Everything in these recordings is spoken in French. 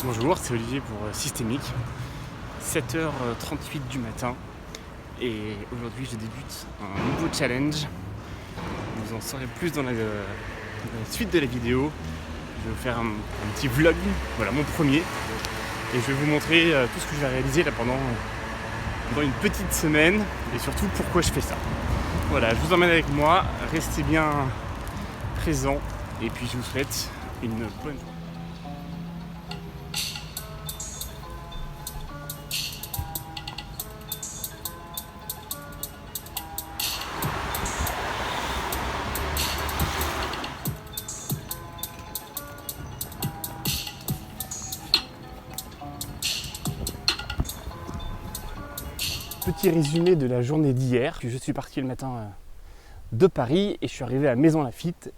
Bonjour, c'est Olivier pour Systémique, 7h38 du matin et aujourd'hui je débute un nouveau challenge. Vous en saurez plus dans la suite de la vidéo. Je vais vous faire un petit vlog, voilà mon premier, et je vais vous montrer tout ce que je vais réaliser là pendant une petite semaine et surtout pourquoi je fais ça. Voilà, je vous emmène avec moi, restez bien présents et puis je vous souhaite une bonne journée. Petit résumé de la journée d'hier. Je suis parti le matin de Paris et je suis arrivé à Maisons-Laffitte,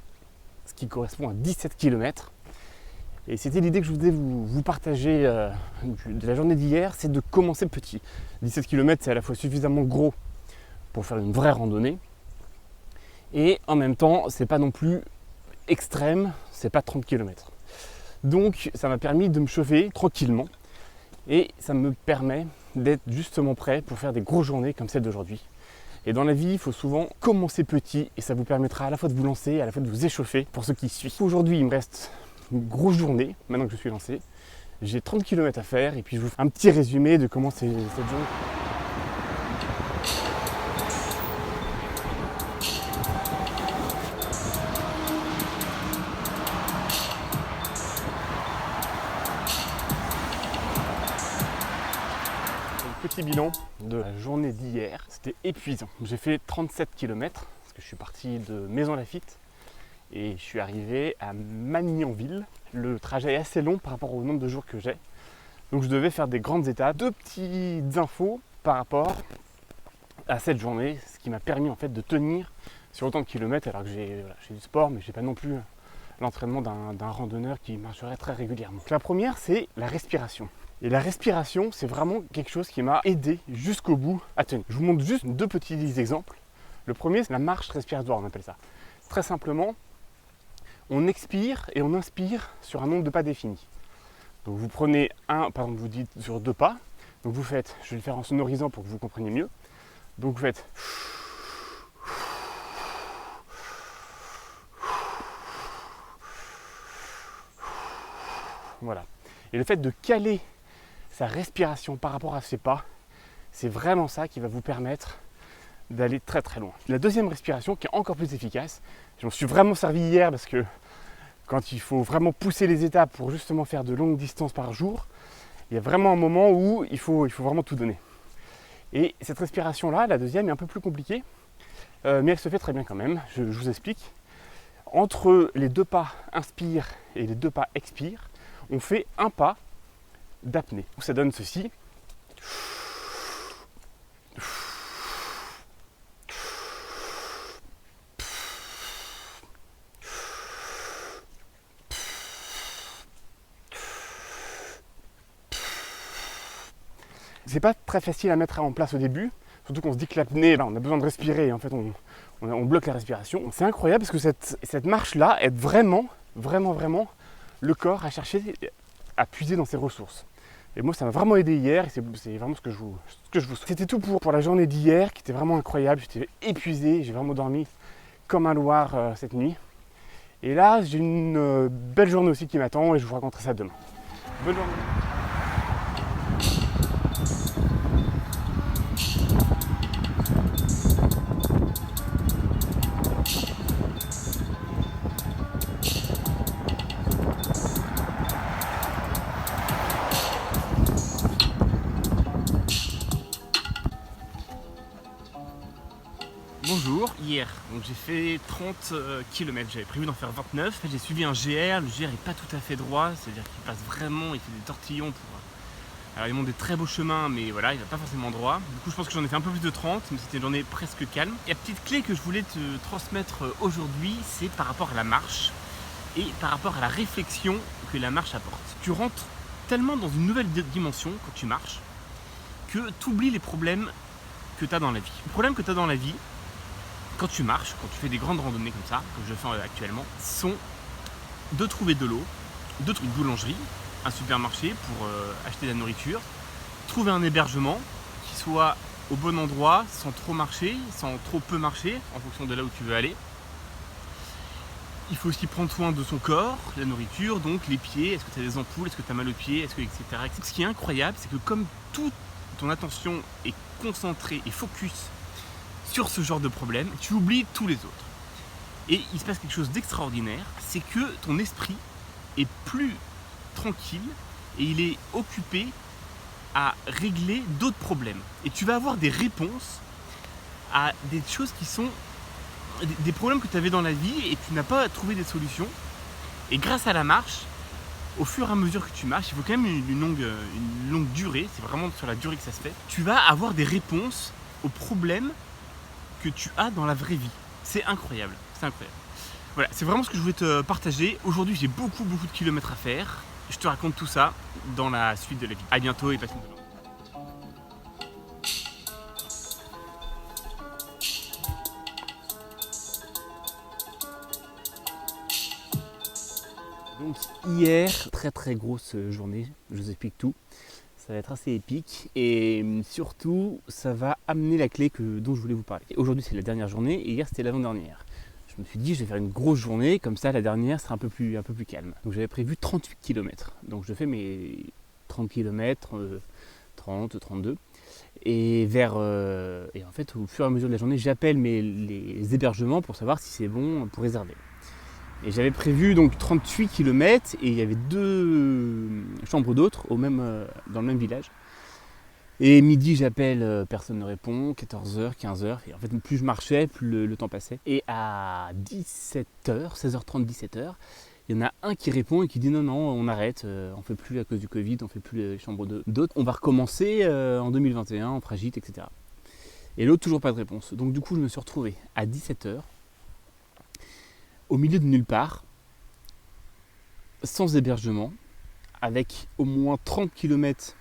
ce qui correspond à 17 km. Et c'était l'idée que je voulais vous partager de la journée d'hier, c'est de commencer petit. 17 km, c'est à la fois suffisamment gros pour faire une vraie randonnée et en même temps, c'est pas non plus extrême, c'est pas 30 km. Donc ça m'a permis de me chauffer tranquillement et ça me permet d'être justement prêt pour faire des grosses journées comme celle d'aujourd'hui. Et dans la vie, il faut souvent commencer petit et ça vous permettra à la fois de vous lancer et à la fois de vous échauffer pour ceux qui suivent. Aujourd'hui, il me reste une grosse journée, maintenant que je suis lancé. J'ai 30 km à faire et puis je vous fais un petit résumé de comment c'est cette journée. Petit bilan de la journée d'hier, c'était épuisant. J'ai fait 37 km parce que je suis parti de Maisons-Laffitte et je suis arrivé à Magnanville. Le trajet est assez long par rapport au nombre de jours que j'ai, donc je devais faire des grandes étapes. Deux petites infos par rapport à cette journée, ce qui m'a permis en fait de tenir sur autant de kilomètres alors que j'ai du sport, mais j'ai pas non plus l'entraînement d'un randonneur qui marcherait très régulièrement. La première, c'est la respiration. Et la respiration, c'est vraiment quelque chose qui m'a aidé jusqu'au bout à tenir. Je vous montre juste deux petits exemples. Le premier, c'est la marche respiratoire, on appelle ça. Très simplement, on expire et on inspire sur un nombre de pas défini. Donc vous prenez par exemple, vous dites sur 2 pas. Donc vous faites, je vais le faire en sonorisant pour que vous compreniez mieux. Donc vous faites voilà. Et le fait de caler sa respiration par rapport à ses pas, c'est vraiment ça qui va vous permettre d'aller très très loin. La deuxième respiration qui est encore plus efficace, je m'en suis vraiment servi hier parce que quand il faut vraiment pousser les étapes pour justement faire de longues distances par jour, il y a vraiment un moment où il faut vraiment tout donner. Et cette respiration là, la deuxième est un peu plus compliquée, mais elle se fait très bien quand même, je vous explique. Entre les 2 pas inspire et les 2 pas expire, on fait un pas d'apnée. Ça donne ceci. C'est pas très facile à mettre en place au début, surtout qu'on se dit que l'apnée, on a besoin de respirer et en fait on bloque la respiration. C'est incroyable parce que cette marche-là aide vraiment le corps à chercher, à puiser dans ses ressources. Et moi ça m'a vraiment aidé hier et c'est vraiment ce que je vous souhaite. C'était tout pour la journée d'hier qui était vraiment incroyable, j'étais épuisé, j'ai vraiment dormi comme un loir cette nuit. Et là j'ai une belle journée aussi qui m'attend et je vous raconterai ça demain. Bonne journée. Bonjour, hier j'ai fait 30 km, j'avais prévu d'en faire 29, j'ai suivi un GR, le GR est pas tout à fait droit, c'est-à-dire qu'il passe vraiment, il fait des tortillons pour... Alors ils montent des très beaux chemins mais voilà, il va pas forcément droit, du coup je pense que j'en ai fait un peu plus de 30, mais c'était une journée presque calme. Et la petite clé que je voulais te transmettre aujourd'hui, c'est par rapport à la marche et par rapport à la réflexion que la marche apporte. Tu rentres tellement dans une nouvelle dimension quand tu marches que tu oublies les problèmes que tu as dans la vie. Le problème que tu as dans la vie, quand tu marches, quand tu fais des grandes randonnées comme ça, comme je fais actuellement, sont de trouver de l'eau, de trouver une boulangerie, un supermarché pour acheter de la nourriture, trouver un hébergement qui soit au bon endroit, sans trop marcher, sans trop peu marcher, en fonction de là où tu veux aller. Il faut aussi prendre soin de son corps, la nourriture, donc les pieds, est-ce que tu as des ampoules, est-ce que tu as mal aux pieds, etc. Ce qui est incroyable, c'est que comme toute ton attention est concentrée et focus sur ce genre de problème, tu oublies tous les autres. Et il se passe quelque chose d'extraordinaire, c'est que ton esprit est plus tranquille et il est occupé à régler d'autres problèmes. Et tu vas avoir des réponses à des choses qui sont des problèmes que tu avais dans la vie et tu n'as pas trouvé des solutions. Et grâce à la marche, au fur et à mesure que tu marches, il faut quand même une longue durée, c'est vraiment sur la durée que ça se fait, tu vas avoir des réponses aux problèmes que tu as dans la vraie vie. C'est incroyable, c'est incroyable. Voilà, c'est vraiment ce que je voulais te partager. Aujourd'hui, j'ai beaucoup de kilomètres à faire. Je te raconte tout ça dans la suite de la vidéo. A bientôt et passe une bonne journée. Donc hier, très grosse journée, je vous explique tout. Ça va être assez épique et surtout, ça va amener la clé dont je voulais vous parler. Aujourd'hui, c'est la dernière journée et hier, c'était l'avant-dernière. Je me suis dit, je vais faire une grosse journée, comme ça, la dernière sera un peu plus calme. Donc j'avais prévu 38 km. Donc je fais mes 30 km, 30, 32. Et en fait, au fur et à mesure de la journée, j'appelle les hébergements pour savoir si c'est bon pour réserver. Et j'avais prévu donc 38 km et il y avait 2 chambres d'hôtes dans le même village. Et midi j'appelle, personne ne répond, 14h, 15h, et en fait plus je marchais, plus le temps passait. Et à 17h, 16h30, 17h, il y en a un qui répond et qui dit non, on arrête, on ne fait plus à cause du Covid, on ne fait plus les chambres d'hôtes, on va recommencer en 2021, on fera gîte, etc. Et l'autre toujours pas de réponse. Donc du coup je me suis retrouvé à 17h, au milieu de nulle part, sans hébergement, avec au moins 30 km,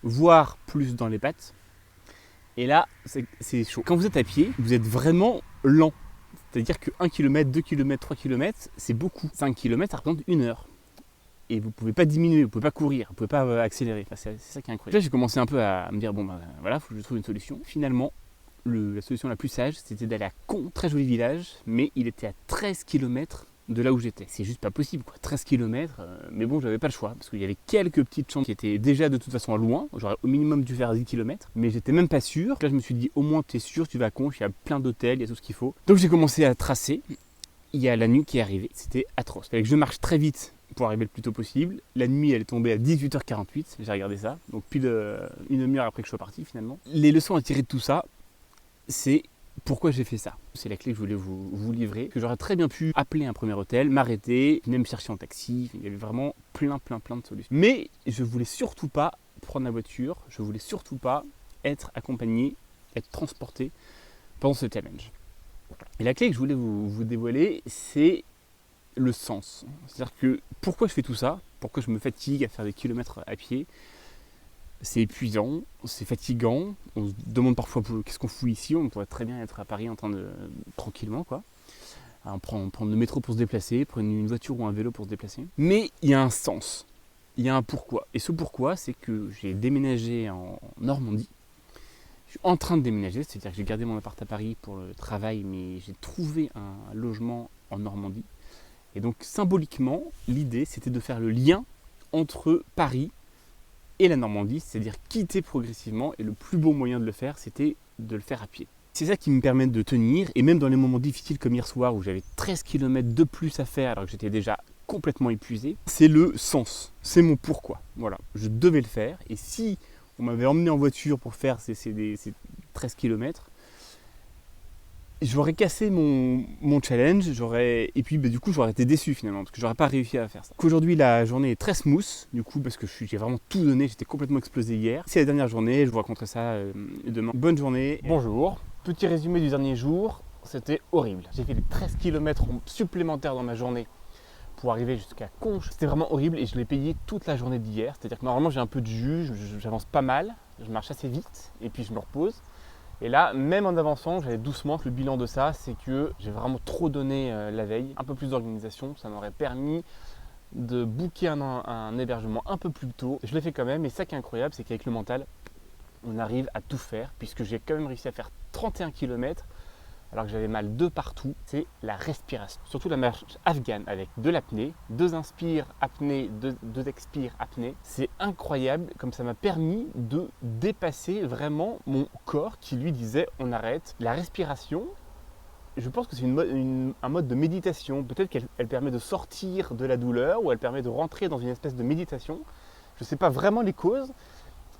voire plus dans les pattes. Et là, c'est chaud. Quand vous êtes à pied, vous êtes vraiment lent. C'est-à-dire que 1 km, 2 km, 3 km, c'est beaucoup. 5 km, ça représente 1 heure. Et vous ne pouvez pas diminuer, vous ne pouvez pas courir, vous ne pouvez pas accélérer. Enfin, c'est ça qui est incroyable. Là, j'ai commencé un peu à me dire, voilà, il faut que je trouve une solution. Finalement, la solution la plus sage, c'était d'aller à Con, très joli village, mais il était à 13 km de là où j'étais. C'est juste pas possible, quoi. 13 km, mais bon, j'avais pas le choix, parce qu'il y avait quelques petites chambres qui étaient déjà de toute façon loin. J'aurais au minimum dû faire 10 km, mais j'étais même pas sûr. Là, je me suis dit, au moins, tu es sûr, tu vas à Con, il y a plein d'hôtels, il y a tout ce qu'il faut. Donc, j'ai commencé à tracer. Il y a la nuit qui est arrivée, c'était atroce. Il fallait que je marche très vite pour arriver le plus tôt possible. La nuit, elle est tombée à 18h48, j'ai regardé ça, donc pile une demi-heure après que je sois parti finalement. Les leçons à tirer de tout ça, c'est pourquoi j'ai fait ça. C'est la clé que je voulais vous livrer, que j'aurais très bien pu appeler un premier hôtel, m'arrêter, venir me chercher en taxi. Il y avait vraiment plein de solutions. Mais je voulais surtout pas prendre la voiture, je voulais surtout pas être accompagné, être transporté pendant ce challenge. Et la clé que je voulais vous dévoiler, c'est le sens. C'est-à-dire que pourquoi je fais tout ça, pourquoi je me fatigue à faire des kilomètres à pied. C'est épuisant, c'est fatigant, on se demande parfois qu'est-ce qu'on fout ici, on pourrait très bien être à Paris en train de tranquillement quoi. Prendre le métro pour se déplacer, prendre une voiture ou un vélo pour se déplacer. Mais il y a un sens, il y a un pourquoi. Et ce pourquoi, c'est que j'ai déménagé en Normandie. Je suis en train de déménager, c'est-à-dire que j'ai gardé mon appart à Paris pour le travail, mais j'ai trouvé un logement en Normandie. Et donc symboliquement, l'idée c'était de faire le lien entre Paris et la Normandie, c'est-à-dire quitter progressivement, et le plus beau moyen de le faire, c'était de le faire à pied. C'est ça qui me permet de tenir, et même dans les moments difficiles comme hier soir, où j'avais 13 km de plus à faire, alors que j'étais déjà complètement épuisé, c'est le sens, c'est mon pourquoi. Voilà, je devais le faire, et si on m'avait emmené en voiture pour faire ces 13 km, j'aurais cassé mon challenge, et puis du coup j'aurais été déçu finalement, parce que j'aurais pas réussi à faire ça. Aujourd'hui la journée est très smooth, du coup parce que j'ai vraiment tout donné, j'étais complètement explosé hier. C'est la dernière journée, je vous raconterai ça demain. Bonne journée. Bonjour, petit résumé du dernier jour, c'était horrible. J'ai fait les 13 km supplémentaires dans ma journée pour arriver jusqu'à Conches. C'était vraiment horrible et je l'ai payé toute la journée d'hier, c'est-à-dire que normalement j'ai un peu de jus, j'avance pas mal, je marche assez vite et puis je me repose. Et là, même en avançant, j'allais doucement. Le bilan de ça, c'est que j'ai vraiment trop donné la veille. Un peu plus d'organisation, ça m'aurait permis de booker un hébergement un peu plus tôt. Je l'ai fait quand même, et ça qui est incroyable, c'est qu'avec le mental, on arrive à tout faire, puisque j'ai quand même réussi à faire 31 km alors que j'avais mal de partout. C'est la respiration, surtout la marche afghane avec de l'apnée, 2 inspires apnée, 2 expires apnée. C'est incroyable comme ça m'a permis de dépasser vraiment mon corps qui lui disait on arrête. La respiration, je pense que c'est un mode de méditation. Peut-être qu'elle permet de sortir de la douleur ou elle permet de rentrer dans une espèce de méditation. Je ne sais pas vraiment les causes,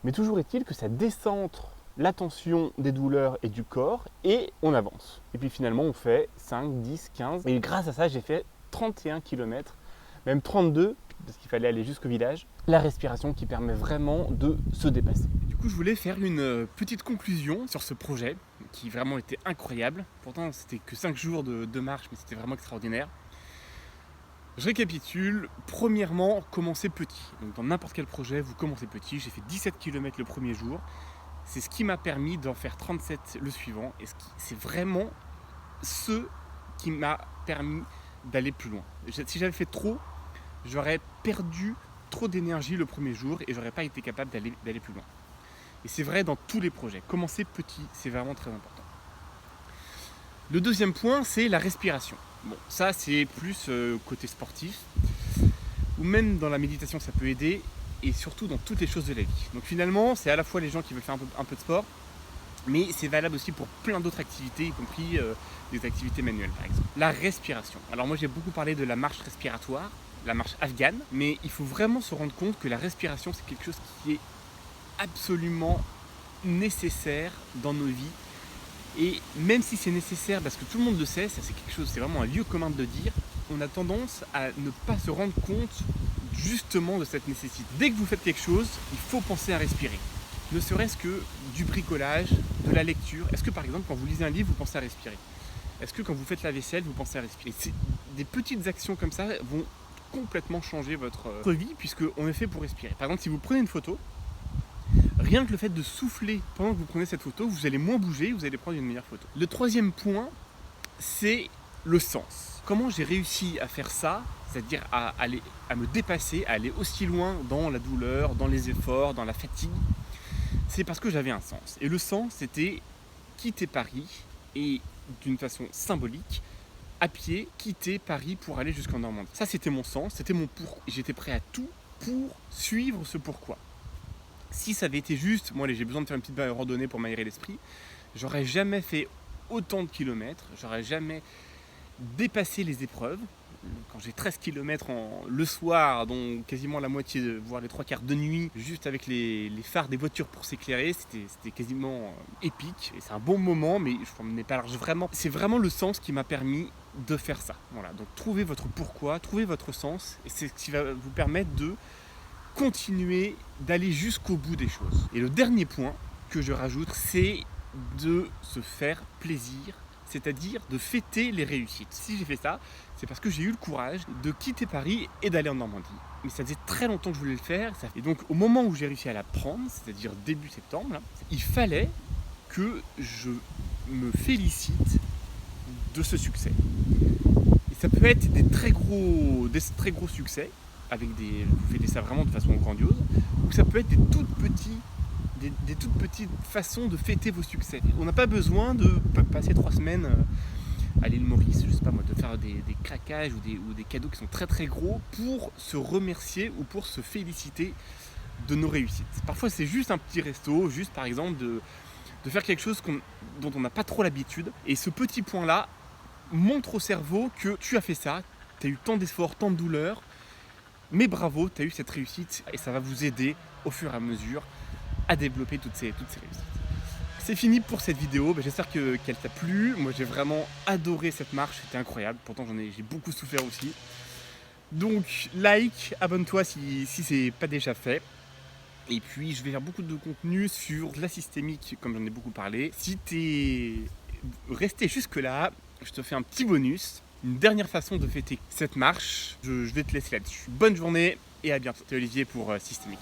mais toujours est-il que ça décentre la tension des douleurs et du corps et on avance. Et puis finalement on fait 5, 10, 15 et grâce à ça j'ai fait 31 km, même 32 parce qu'il fallait aller jusqu'au village. La respiration qui permet vraiment de se dépasser. Du coup je voulais faire une petite conclusion sur ce projet qui vraiment était incroyable. Pourtant c'était que 5 jours de marche mais c'était vraiment extraordinaire. Je récapitule, premièrement, commencez petit. Donc dans n'importe quel projet, vous commencez petit. J'ai fait 17 km le premier jour. C'est ce qui m'a permis d'en faire 37 le suivant. Et c'est vraiment ce qui m'a permis d'aller plus loin. Si j'avais fait trop, j'aurais perdu trop d'énergie le premier jour et j'aurais pas été capable d'aller plus loin. Et c'est vrai dans tous les projets. Commencer petit, c'est vraiment très important. Le deuxième point, c'est la respiration. Bon, ça c'est plus côté sportif, ou même dans la méditation ça peut aider, et surtout dans toutes les choses de la vie. Donc finalement, c'est à la fois les gens qui veulent faire un peu de sport, mais c'est valable aussi pour plein d'autres activités, y compris des activités manuelles par exemple. La respiration. Alors moi j'ai beaucoup parlé de la marche respiratoire, la marche afghane, mais il faut vraiment se rendre compte que la respiration c'est quelque chose qui est absolument nécessaire dans nos vies. Et même si c'est nécessaire, parce que tout le monde le sait, ça c'est quelque chose, c'est vraiment un lieu commun de le dire, on a tendance à ne pas se rendre compte justement de cette nécessité. Dès que vous faites quelque chose, il faut penser à respirer. Ne serait-ce que du bricolage, de la lecture. Est-ce que par exemple quand vous lisez un livre, vous pensez à respirer? Est-ce que quand vous faites la vaisselle, vous pensez à respirer? Des petites actions comme ça vont complètement changer votre vie, puisqu'on est fait pour respirer. Par exemple, si vous prenez une photo, rien que le fait de souffler pendant que vous prenez cette photo, vous allez moins bouger, vous allez prendre une meilleure photo. Le troisième point, c'est le sens. Comment j'ai réussi à faire ça, c'est-à-dire à me dépasser, à aller aussi loin dans la douleur, dans les efforts, dans la fatigue, c'est parce que j'avais un sens. Et le sens, c'était quitter Paris et d'une façon symbolique, à pied, quitter Paris pour aller jusqu'en Normandie. Ça, c'était mon sens, c'était mon pourquoi. J'étais prêt à tout pour suivre ce pourquoi. Si ça avait été juste, moi j'ai besoin de faire une petite randonnée pour m'aérer l'esprit, j'aurais jamais fait autant de kilomètres, j'aurais jamais dépassé les épreuves. Quand j'ai 13 km le soir, dont quasiment la moitié, voire les 3/4 de nuit, juste avec les phares des voitures pour s'éclairer, c'était quasiment épique. Et c'est un bon moment, mais je n'en ai pas large vraiment. C'est vraiment le sens qui m'a permis de faire ça. Voilà, donc trouvez votre pourquoi, trouvez votre sens, et c'est ce qui va vous permettre de continuer d'aller jusqu'au bout des choses. Et le dernier point que je rajoute, c'est de se faire plaisir, c'est-à-dire de fêter les réussites. Si j'ai fait ça, c'est parce que j'ai eu le courage de quitter Paris et d'aller en Normandie. Mais ça faisait très longtemps que je voulais le faire. Et donc au moment où j'ai réussi à la prendre, c'est-à-dire début septembre, là, il fallait que je me félicite de ce succès. Et ça peut être des très gros succès, vous faites ça vraiment de façon grandiose, ou ça peut être des toutes petites façons de fêter vos succès. On n'a pas besoin de passer 3 semaines à l'île Maurice, je sais pas moi, de faire des craquages ou des cadeaux qui sont très très gros pour se remercier ou pour se féliciter de nos réussites. Parfois c'est juste un petit resto, juste par exemple de faire quelque chose dont on n'a pas trop l'habitude, et ce petit point là montre au cerveau que tu as fait ça, tu as eu tant d'efforts, tant de douleurs, mais bravo, tu as eu cette réussite, et ça va vous aider au fur et à mesure à développer toutes ces réussites. C'est fini pour cette vidéo, j'espère qu'elle t'a plu. Moi j'ai vraiment adoré cette marche, c'était incroyable, pourtant j'ai beaucoup souffert aussi. Donc like, abonne-toi si c'est pas déjà fait. Et puis je vais faire beaucoup de contenu sur la systémique, comme j'en ai beaucoup parlé. Si t'es resté jusque là, je te fais un petit bonus. Une dernière façon de fêter cette marche, je vais te laisser là-dessus. Bonne journée et à bientôt. C'était Olivier pour Systémique.